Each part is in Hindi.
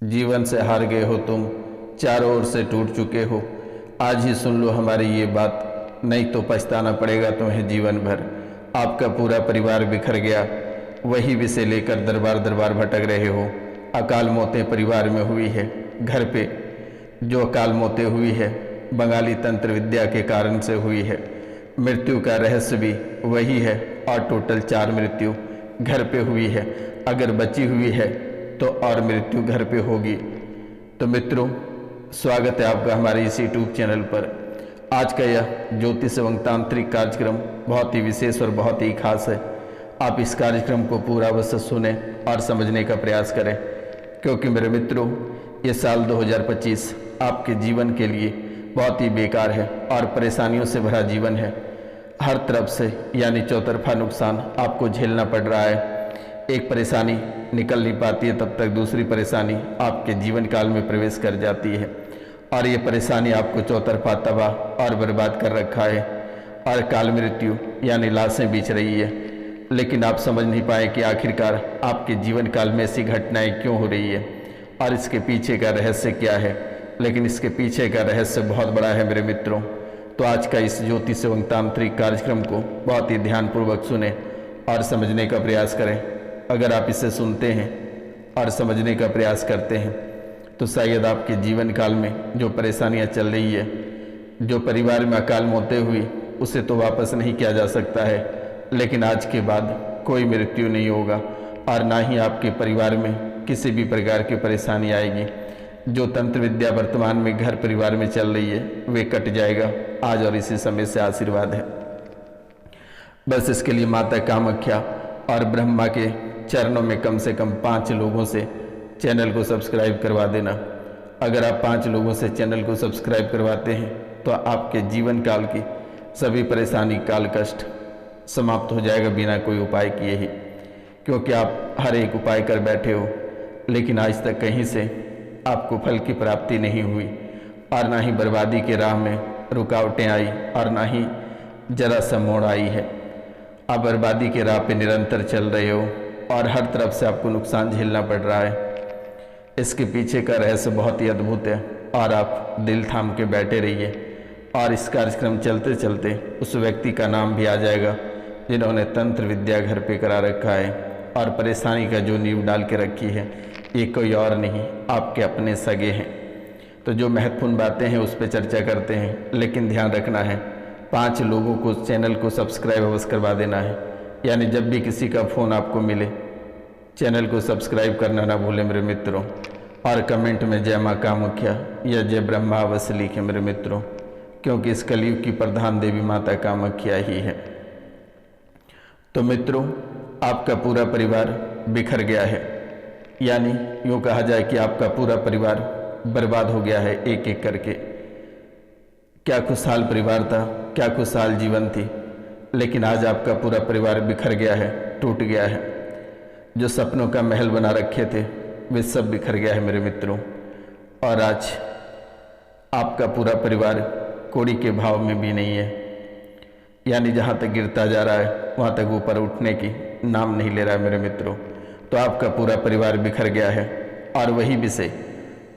जीवन से हार गए हो तुम, चारों ओर से टूट चुके हो। आज ही सुन लो हमारी ये बात, नहीं तो पछताना पड़ेगा तुम्हें जीवन भर। आपका पूरा परिवार बिखर गया, वही विषय लेकर दरबार दरबार भटक रहे हो। अकाल मौतें परिवार में हुई है, घर पे जो अकाल मौतें हुई है बंगाली तंत्र विद्या के कारण से हुई है। मृत्यु का रहस्य भी वही है और टोटल 4 मृत्यु घर पे हुई है। अगर बची हुई है तो और मृत्यु घर पे होगी। तो मित्रों, स्वागत है आपका हमारे इस यूट्यूब चैनल पर। आज का यह ज्योतिष एवं तांत्रिक कार्यक्रम बहुत ही विशेष और बहुत ही खास है। आप इस कार्यक्रम को पूरा अवश्य सुने और समझने का प्रयास करें, क्योंकि मेरे मित्रों, ये साल 2025 आपके जीवन के लिए बहुत ही बेकार है और परेशानियों से भरा जीवन है। हर तरफ से यानी चौतरफा नुकसान आपको झेलना पड़ रहा है। एक परेशानी निकल नहीं पाती है, तब तक दूसरी परेशानी आपके जीवन काल में प्रवेश कर जाती है और ये परेशानी आपको चौतरफा तबाह और बर्बाद कर रखा है और काल मृत्यु यानी लाशें बीच रही है। लेकिन आप समझ नहीं पाए कि आखिरकार आपके जीवन काल में ऐसी घटनाएं क्यों हो रही है और इसके पीछे का रहस्य क्या है। लेकिन इसके पीछे का रहस्य बहुत बड़ा है मेरे मित्रों। तो आज का इस ज्योतिष एवं तांत्रिक कार्यक्रम को बहुत ही ध्यानपूर्वक सुने और समझने का प्रयास करें। अगर आप इसे सुनते हैं और समझने का प्रयास करते हैं तो शायद आपके जीवन काल में जो परेशानियां चल रही है, जो परिवार में अकाल मौतें हुई, उसे तो वापस नहीं किया जा सकता है, लेकिन आज के बाद कोई मृत्यु नहीं होगा और ना ही आपके परिवार में किसी भी प्रकार की परेशानी आएगी। जो तंत्र विद्या वर्तमान में घर परिवार में चल रही है वे कट जाएगा आज और इसी समय से आशीर्वाद है। बस इसके लिए माता कामाख्या और ब्रह्मा के चरणों में कम से कम 5 लोगों से चैनल को सब्सक्राइब करवा देना। अगर आप 5 लोगों से चैनल को सब्सक्राइब करवाते हैं तो आपके जीवन काल की सभी परेशानी, काल कष्ट समाप्त हो जाएगा बिना कोई उपाय किए ही। क्योंकि आप हर एक उपाय कर बैठे हो, लेकिन आज तक कहीं से आपको फल की प्राप्ति नहीं हुई और ना ही बर्बादी के राह में रुकावटें आई और ना ही जरा सा मोड़ आई है। आप बर्बादी के राह पे निरंतर चल रहे हो और हर तरफ से आपको नुकसान झेलना पड़ रहा है। इसके पीछे का रहस्य बहुत ही अद्भुत है और आप दिल थाम के बैठे रहिए और इस कार्यक्रम चलते चलते उस व्यक्ति का नाम भी आ जाएगा जिन्होंने तंत्र विद्या घर पे करा रखा है और परेशानी का जो नींव डाल के रखी है ये कोई और नहीं, आपके अपने सगे हैं। तो जो महत्वपूर्ण बातें हैं उस पर चर्चा करते हैं, लेकिन ध्यान रखना है 5 लोगों को चैनल को सब्सक्राइब अवश्य करवा देना है। यानी जब भी किसी का फ़ोन आपको मिले चैनल को सब्सक्राइब करना ना भूलें मेरे मित्रों, और कमेंट में जय माँ कामाख्या या जय ब्रह्मा अवश्य लिखें मेरे मित्रों, क्योंकि इस कलयुग की प्रधान देवी माता कामाख्या ही है। तो मित्रों, आपका पूरा परिवार बिखर गया है, यानी यूँ कहा जाए कि आपका पूरा परिवार बर्बाद हो गया है एक एक करके। क्या खुशहाल परिवार था, क्या खुशहाल जीवन थी, लेकिन आज आपका पूरा परिवार बिखर गया है, टूट गया है। जो सपनों का महल बना रखे थे वे सब बिखर गया है मेरे मित्रों। और आज आपका पूरा परिवार कौड़ी के भाव में भी नहीं है, यानी जहाँ तक गिरता जा रहा है वहाँ तक ऊपर उठने की नाम नहीं ले रहा है मेरे मित्रों। तो आपका पूरा परिवार बिखर गया है और वही विषय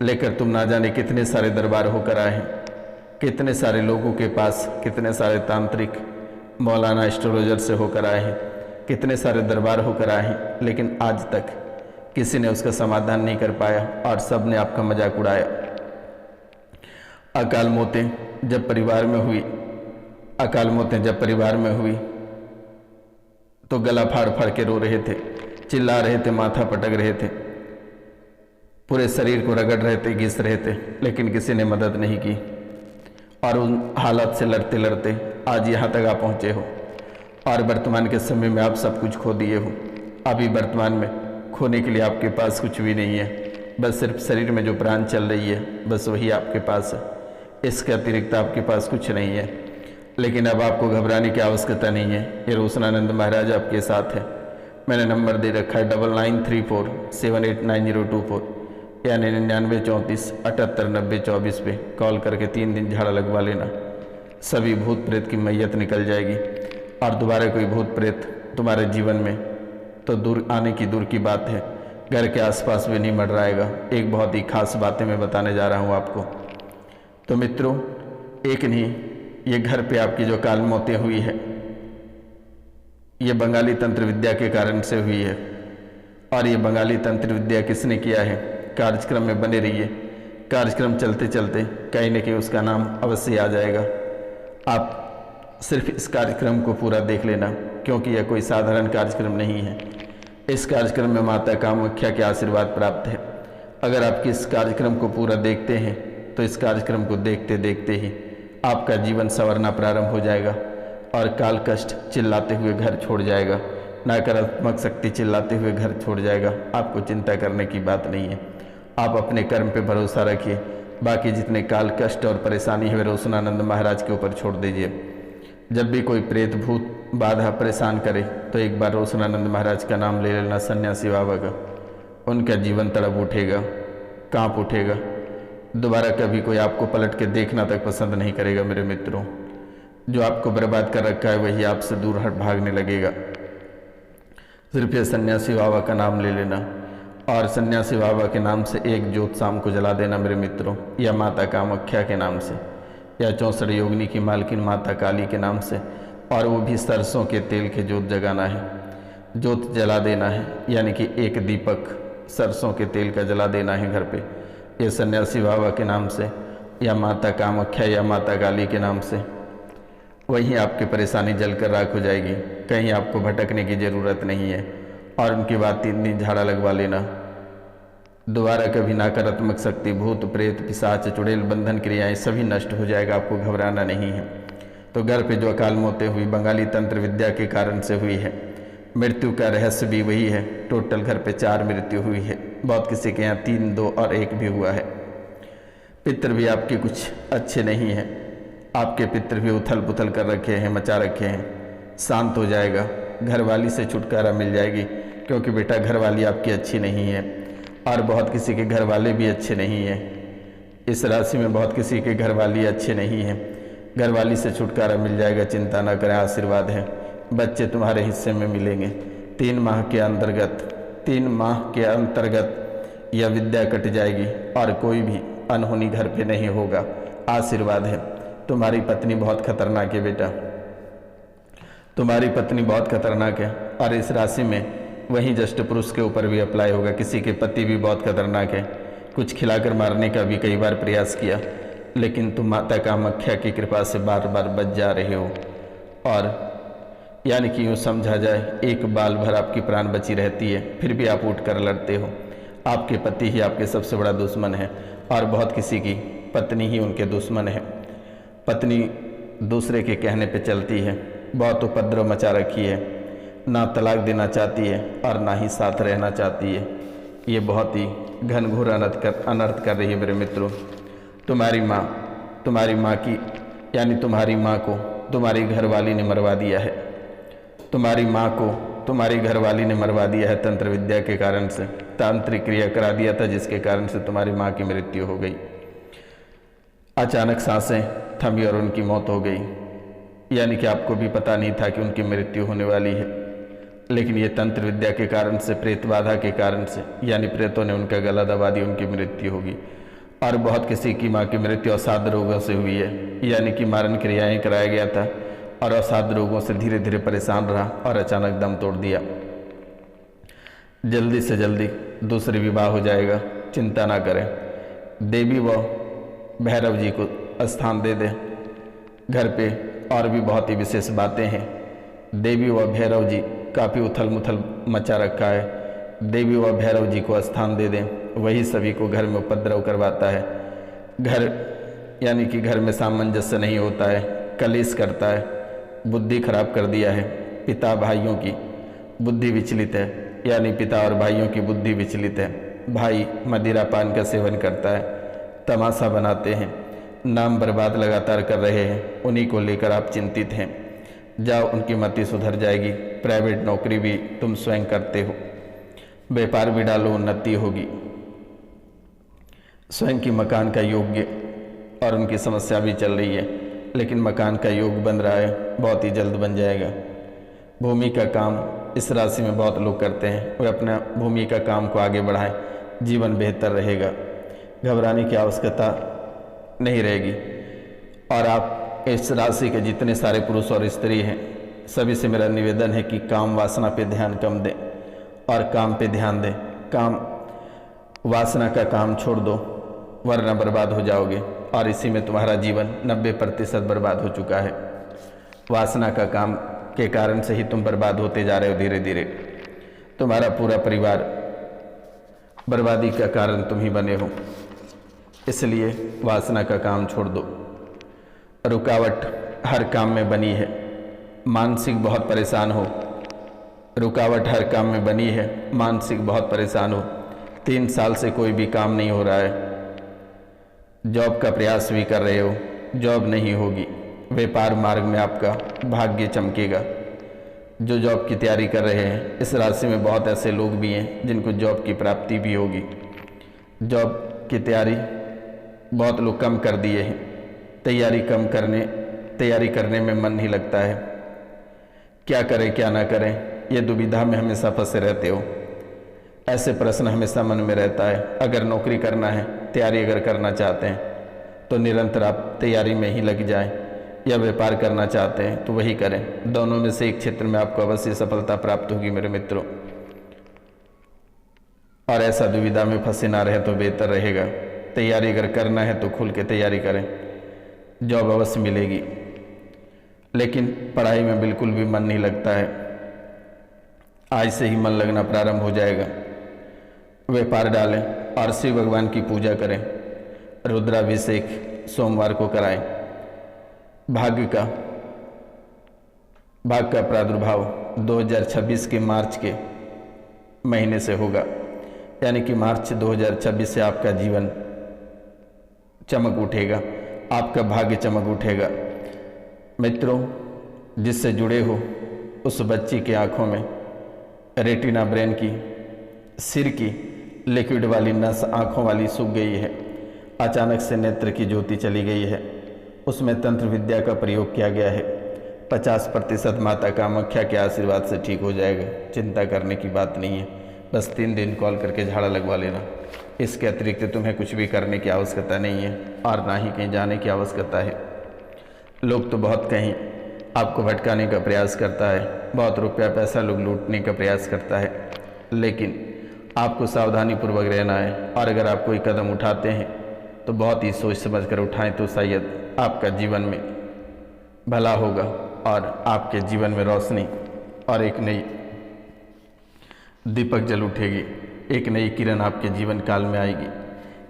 लेकर तुम ना जाने कितने सारे दरबार होकर आए हैं, कितने सारे लोगों के पास, कितने सारे तांत्रिक मौलाना एस्ट्रोलॉजर से होकर आए हैं, कितने सारे दरबार होकर आए हैं, लेकिन आज तक किसी ने उसका समाधान नहीं कर पाया और सब ने आपका मजाक उड़ाया। अकाल मौतें जब परिवार में हुई, अकाल मौतें जब परिवार में हुई तो गला फाड़ फाड़ के रो रहे थे, चिल्ला रहे थे, माथा पटक रहे थे, पूरे शरीर को रगड़ रहे थे, घिस रहे थे, लेकिन किसी ने मदद नहीं की और उन हालात से लड़ते लड़ते आज यहाँ तक आप पहुँचे हो और वर्तमान के समय में आप सब कुछ खो दिए हो। अभी वर्तमान में खोने के लिए आपके पास कुछ भी नहीं है, बस सिर्फ शरीर में जो प्राण चल रही है बस वही आपके पास है, इसके अतिरिक्त आपके पास कुछ नहीं है। लेकिन अब आपको घबराने की आवश्यकता नहीं है, ये रोशनानंद महाराज आपके साथ है। मैंने नंबर दे रखा है 9934789024 यानी 9934789024 पे कॉल करके 3 दिन झाड़ा लगवा लेना। सभी भूत प्रेत की मैयत निकल जाएगी और दोबारा कोई भूत प्रेत तुम्हारे जीवन में तो दूर आने की दूर की बात है, घर के आसपास भी नहीं मंडराएगा। एक बहुत ही खास बातें मैं बताने जा रहा हूँ आपको। तो मित्रों, एक नहीं, ये घर पे आपकी जो काल मौतें हुई है, ये बंगाली तंत्र विद्या के कारण से हुई है। और ये बंगाली तंत्र विद्या किसने किया है? कार्यक्रम में बने रहिए, कार्यक्रम चलते चलते कहीं न कहीं उसका नाम अवश्य आ जाएगा। आप सिर्फ इस कार्यक्रम को पूरा देख लेना, क्योंकि यह कोई साधारण कार्यक्रम नहीं है। इस कार्यक्रम में माता कामाख्या के आशीर्वाद प्राप्त है। अगर आप इस कार्यक्रम को पूरा देखते हैं तो इस कार्यक्रम को देखते देखते ही आपका जीवन संवरना प्रारंभ हो जाएगा और काल कष्ट चिल्लाते हुए घर छोड़ जाएगा, नकारात्मक शक्ति चिल्लाते हुए घर छोड़ जाएगा। आपको चिंता करने की बात नहीं है। आप अपने कर्म पे भरोसा रखिए। बाकी जितने काल कष्ट और परेशानी है वे रोशनानंद महाराज के ऊपर छोड़ दीजिए। जब भी कोई प्रेत भूत बाधा परेशान करे तो एक बार रोशनानंद महाराज का नाम ले लेना, सन्यासी बाबा का। उनका जीवन तड़प उठेगा, कांप उठेगा। दोबारा कभी कोई आपको पलट के देखना तक पसंद नहीं करेगा। मेरे मित्रों, जो आपको बर्बाद कर रखा है वही आपसे दूर हट भागने लगेगा। सिर्फ ये सन्यासी बाबा का नाम ले लेना और सन्यासी बाबा के नाम से एक जोत शाम को जला देना मेरे मित्रों, या माता कामाख्या के नाम से, या 64 योगिनी की मालकिन माता काली के नाम से, और वो भी सरसों के तेल के जोत जगाना है, जोत जला देना है। यानी कि एक दीपक सरसों के तेल का जला देना है घर पे, ये सन्यासी बाबा के नाम से, या माता कामाख्या या माता काली के नाम से। वहीं आपकी परेशानी जलकर राख हो जाएगी। कहीं आपको भटकने की ज़रूरत नहीं है। और उनके बाद 3 दिन झाड़ा लगवा लेना। दोबारा कभी नकारात्मक शक्ति, भूत प्रेत पिशाच चुड़ैल बंधन क्रियाएं सभी नष्ट हो जाएगा। आपको घबराना नहीं है। तो घर पे जो अकाल मौतें हुई बंगाली तंत्र विद्या के कारण से हुई है। मृत्यु का रहस्य भी वही है। टोटल घर पे 4 मृत्यु हुई है। बहुत किसी के यहाँ 3, 2 और 1 भी हुआ है। पितृ भी आपके कुछ अच्छे नहीं हैं। आपके पितृ भी उथल पुथल कर रखे हैं, मचा रखे हैं। शांत हो जाएगा, घरवाली से छुटकारा मिल जाएगी, क्योंकि बेटा घरवाली आपकी अच्छी नहीं है। और बहुत किसी के घर वाले भी अच्छे नहीं हैं। इस राशि में बहुत किसी के घरवाली अच्छे नहीं हैं। घरवाली से छुटकारा मिल जाएगा, चिंता ना करें, आशीर्वाद है। बच्चे तुम्हारे हिस्से में मिलेंगे। 3 माह के अंतर्गत यह विद्या कट जाएगी और कोई भी अनहोनी घर पे नहीं होगा। आशीर्वाद है। तुम्हारी पत्नी बहुत खतरनाक है बेटा, तुम्हारी पत्नी बहुत खतरनाक है। और इस राशि में वहीं जस्ट पुरुष के ऊपर भी अप्लाई होगा। किसी के पति भी बहुत खतरनाक है। कुछ खिलाकर मारने का भी कई बार प्रयास किया, लेकिन तुम माता कामाख्या की कृपा से बार बार बच जा रहे हो। और यानी कि यूँ समझा जाए, एक बाल भर आपकी प्राण बची रहती है, फिर भी आप उठ कर लड़ते हो। आपके पति ही आपके सबसे बड़ा दुश्मन है और बहुत किसी की पत्नी ही उनके दुश्मन है। पत्नी दूसरे के कहने पे चलती है, बहुत उपद्रव मचा रखी है, ना तलाक देना चाहती है और ना ही साथ रहना चाहती है। ये बहुत ही घनघोर अनर्थ कर रही है मेरे मित्रों। तुम्हारी माँ की यानी तुम्हारी माँ को तुम्हारी घरवाली ने मरवा दिया है। तुम्हारी माँ को तुम्हारी घरवाली ने मरवा दिया है तंत्र विद्या के कारण से। तांत्रिक क्रिया करा दिया था, जिसके कारण से तुम्हारी माँ की मृत्यु हो गई। अचानक सांसें थमी और उनकी मौत हो गई। यानी कि आपको भी पता नहीं था कि उनकी मृत्यु होने वाली है, लेकिन ये तंत्र विद्या के कारण से, प्रेत बाधा के कारण से, यानी प्रेतों ने उनका गला दबा दिया, उनकी मृत्यु होगी। और बहुत किसी की माँ की मृत्यु असाध्य रोगों से हुई है। यानी कि मारण क्रियाएं कराया गया था और असाध्य रोगों से धीरे धीरे परेशान रहा और अचानक दम तोड़ दिया। जल्दी से जल्दी दूसरी विवाह हो जाएगा, चिंता ना करें। देवी व भैरव जी को स्थान दे दें घर पे। और भी बहुत ही विशेष बातें हैं। देवी व भैरव जी काफ़ी उथल मुथल मचा रखा है। देवी व भैरव जी को स्थान दे दें, वही सभी को घर में उपद्रव करवाता है। घर यानी कि घर में सामंजस्य नहीं होता है, कलेश करता है, बुद्धि खराब कर दिया है। पिता भाइयों की बुद्धि विचलित है, यानी पिता और भाइयों की बुद्धि विचलित है। भाई मदिरा पान का सेवन करता है, तमाशा बनाते हैं, नाम बर्बाद लगातार कर रहे हैं। उन्हीं को लेकर आप चिंतित हैं। जाओ, उनकी मति सुधर जाएगी। प्राइवेट नौकरी भी तुम स्वयं करते हो, व्यापार भी डालो, उन्नति होगी। स्वयं की मकान का योग्य और उनकी समस्या भी चल रही है, लेकिन मकान का योग बन रहा है, बहुत ही जल्द बन जाएगा। भूमि का काम इस राशि में बहुत लोग करते हैं। वे अपना भूमि का काम को आगे बढ़ाएं, जीवन बेहतर रहेगा, घबराने की आवश्यकता नहीं रहेगी। और आप इस राशि के जितने सारे पुरुष और स्त्री हैं सभी से मेरा निवेदन है कि काम वासना पे ध्यान कम दें और काम पे ध्यान दें। काम वासना का काम छोड़ दो वरना बर्बाद हो जाओगे, और इसी में तुम्हारा जीवन 90% बर्बाद हो चुका है। वासना का काम के कारण से ही तुम बर्बाद होते जा रहे हो। धीरे धीरे तुम्हारा पूरा परिवार बर्बादी का कारण तुम ही बने हो, इसलिए वासना का काम छोड़ दो। रुकावट हर काम में बनी है, मानसिक बहुत परेशान हो। रुकावट हर काम में बनी है, मानसिक बहुत परेशान हो। 3 साल से कोई भी काम नहीं हो रहा है, जॉब का प्रयास भी कर रहे हो, जॉब नहीं होगी। व्यापार मार्ग में आपका भाग्य चमकेगा। जो जॉब की तैयारी कर रहे हैं, इस राशि में बहुत ऐसे लोग भी हैं जिनको जॉब की प्राप्ति भी होगी। जॉब की तैयारी बहुत लोग कम कर दिए हैं, तैयारी करने में मन नहीं लगता है। क्या करें क्या ना करें, ये दुविधा में हमेशा फंसे रहते हो। ऐसे प्रश्न हमेशा मन में रहता है। अगर नौकरी करना है, तैयारी अगर करना चाहते हैं तो निरंतर आप तैयारी में ही लग जाएं, या व्यापार करना चाहते हैं तो वही करें। दोनों में से एक क्षेत्र में आपको अवश्य सफलता प्राप्त होगी मेरे मित्रों। और ऐसा दुविधा में फंसे ना रहे तो बेहतर रहेगा। तैयारी अगर करना है तो खुल के तैयारी करें, जॉब अवश्य मिलेगी। लेकिन पढ़ाई में बिल्कुल भी मन नहीं लगता है, आज से ही मन लगना प्रारंभ हो जाएगा। व्यापार डालें और शिव भगवान की पूजा करें, रुद्राभिषेक सोमवार को कराएं। भाग्य का प्रादुर्भाव 2026 के मार्च के महीने से होगा, यानी कि मार्च 2026 से आपका जीवन चमक उठेगा, आपका भाग्य चमक उठेगा। मित्रों, जिससे जुड़े हो उस बच्ची की आंखों में रेटिना ब्रेन की सिर की लिक्विड वाली नस आंखों वाली सूख गई है। अचानक से नेत्र की ज्योति चली गई है, उसमें तंत्र विद्या का प्रयोग किया गया है। 50% माता कामाख्या के आशीर्वाद से ठीक हो जाएगा, चिंता करने की बात नहीं है। बस 3 दिन कॉल करके झाड़ा लगवा लेना। इसके अतिरिक्त तुम्हें कुछ भी करने की आवश्यकता नहीं है और ना ही कहीं जाने की आवश्यकता है। लोग तो बहुत कहीं आपको भटकाने का प्रयास करता है, बहुत रुपया पैसा लोग लूटने का प्रयास करता है, लेकिन आपको सावधानी पूर्वक रहना है। और अगर आप कोई कदम उठाते हैं तो बहुत ही सोच समझ कर उठाएं, तो शायद आपका जीवन में भला होगा और आपके जीवन में रोशनी और एक नई दीपक जल उठेगी, एक नई किरण आपके जीवन काल में आएगी।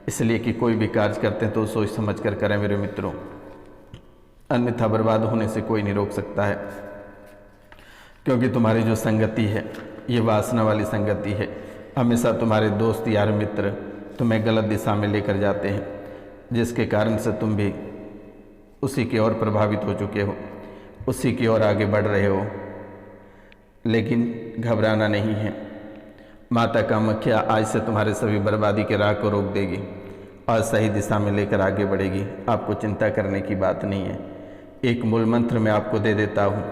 इसलिए कि कोई भी कार्य करते हैं तो सोच समझ कर करें मेरे मित्रों, अन्यथा बर्बाद होने से कोई नहीं रोक सकता है। क्योंकि तुम्हारी जो संगति है ये वासना वाली संगति है। हमेशा तुम्हारे दोस्त यार मित्र तुम्हें गलत दिशा में लेकर जाते हैं, जिसके कारण से तुम भी उसी की ओर प्रभावित हो चुके हो, उसी की ओर आगे बढ़ रहे हो। लेकिन घबराना नहीं है, माता कामाख्या आज से तुम्हारे सभी बर्बादी के राह को रोक देगी और सही दिशा में लेकर आगे बढ़ेगी। आपको चिंता करने की बात नहीं है। एक मूल मंत्र मैं आपको दे देता हूँ।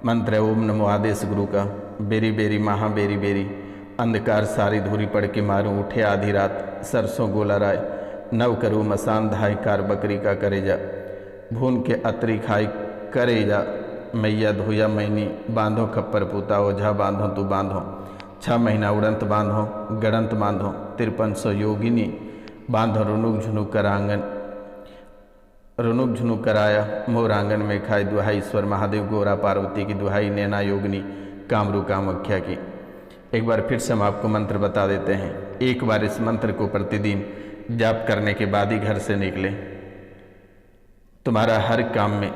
मंत्र है ओम नमो आदेश गुरु का। बेरी बेरी महा बेरी बेरी, अंधकार सारी धूरी पड़ के मारूं, उठे आधी रात सरसों गोला राय, नव करूँ मसान धाय कार बकरी का करे जा, भून के अतरी खाई करे जा, मैया धोया मैनी बांधो खप्पर पूता ओझा बांधो तू बांधो, 6 महीना उड़ंत बांधो गड़ंत बांधो, 5300 योगिनी बांधो रुनुक झुनुक कर आंगन, रुनुक झुनुक कराया मोर आंगन में खाए दुहाई, ईश्वर महादेव गोरा पार्वती की दुहाई, नैना योगिनी कामरू कामाख्या की। एक बार फिर से हम आपको मंत्र बता देते हैं। एक बार इस मंत्र को प्रतिदिन जाप करने के बाद ही घर से निकले, तुम्हारा हर काम में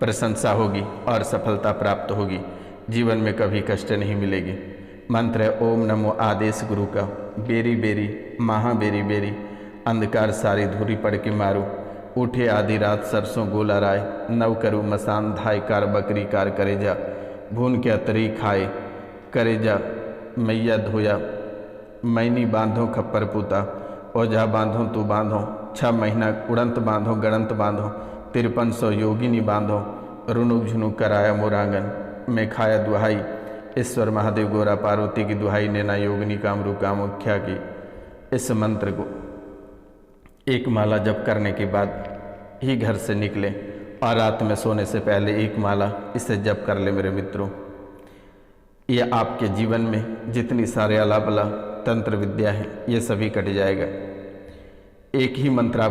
प्रशंसा होगी और सफलता प्राप्त होगी, जीवन में कभी कष्ट नहीं मिलेगी। मंत्र है ओम नमो आदेश गुरु का। बेरी बेरी महा बेरी बेरी, अंधकार सारी धूरी पड़ के मारू, उठे आधी रात सरसों गोला राय, नव करूँ मसान धाय कार बकरी कार करे जा, भून के अतरी खाए करे जा, मैया धोया मैनी बांधो खप्पर पूता ओझा बांधो तू बांधो, 6 महीना उड़ंत बांधो गड़ंत बांधो, 5300 योगिनी बांधो, रुनुक झुनुक कराया मोरांगन में खाया दुहाई, ईश्वर महादेव गोरा पार्वती की दुहाई नैना योगिनी कामरू कामाख्या की इस मंत्र को एक माला जप करने के बाद ही घर से निकलें और रात में सोने से पहले एक माला इसे जप कर ले मेरे मित्रों। ये आपके जीवन में जितनी सारे अलाबला तंत्र विद्या है ये सभी कट जाएगा। एक ही मंत्र आप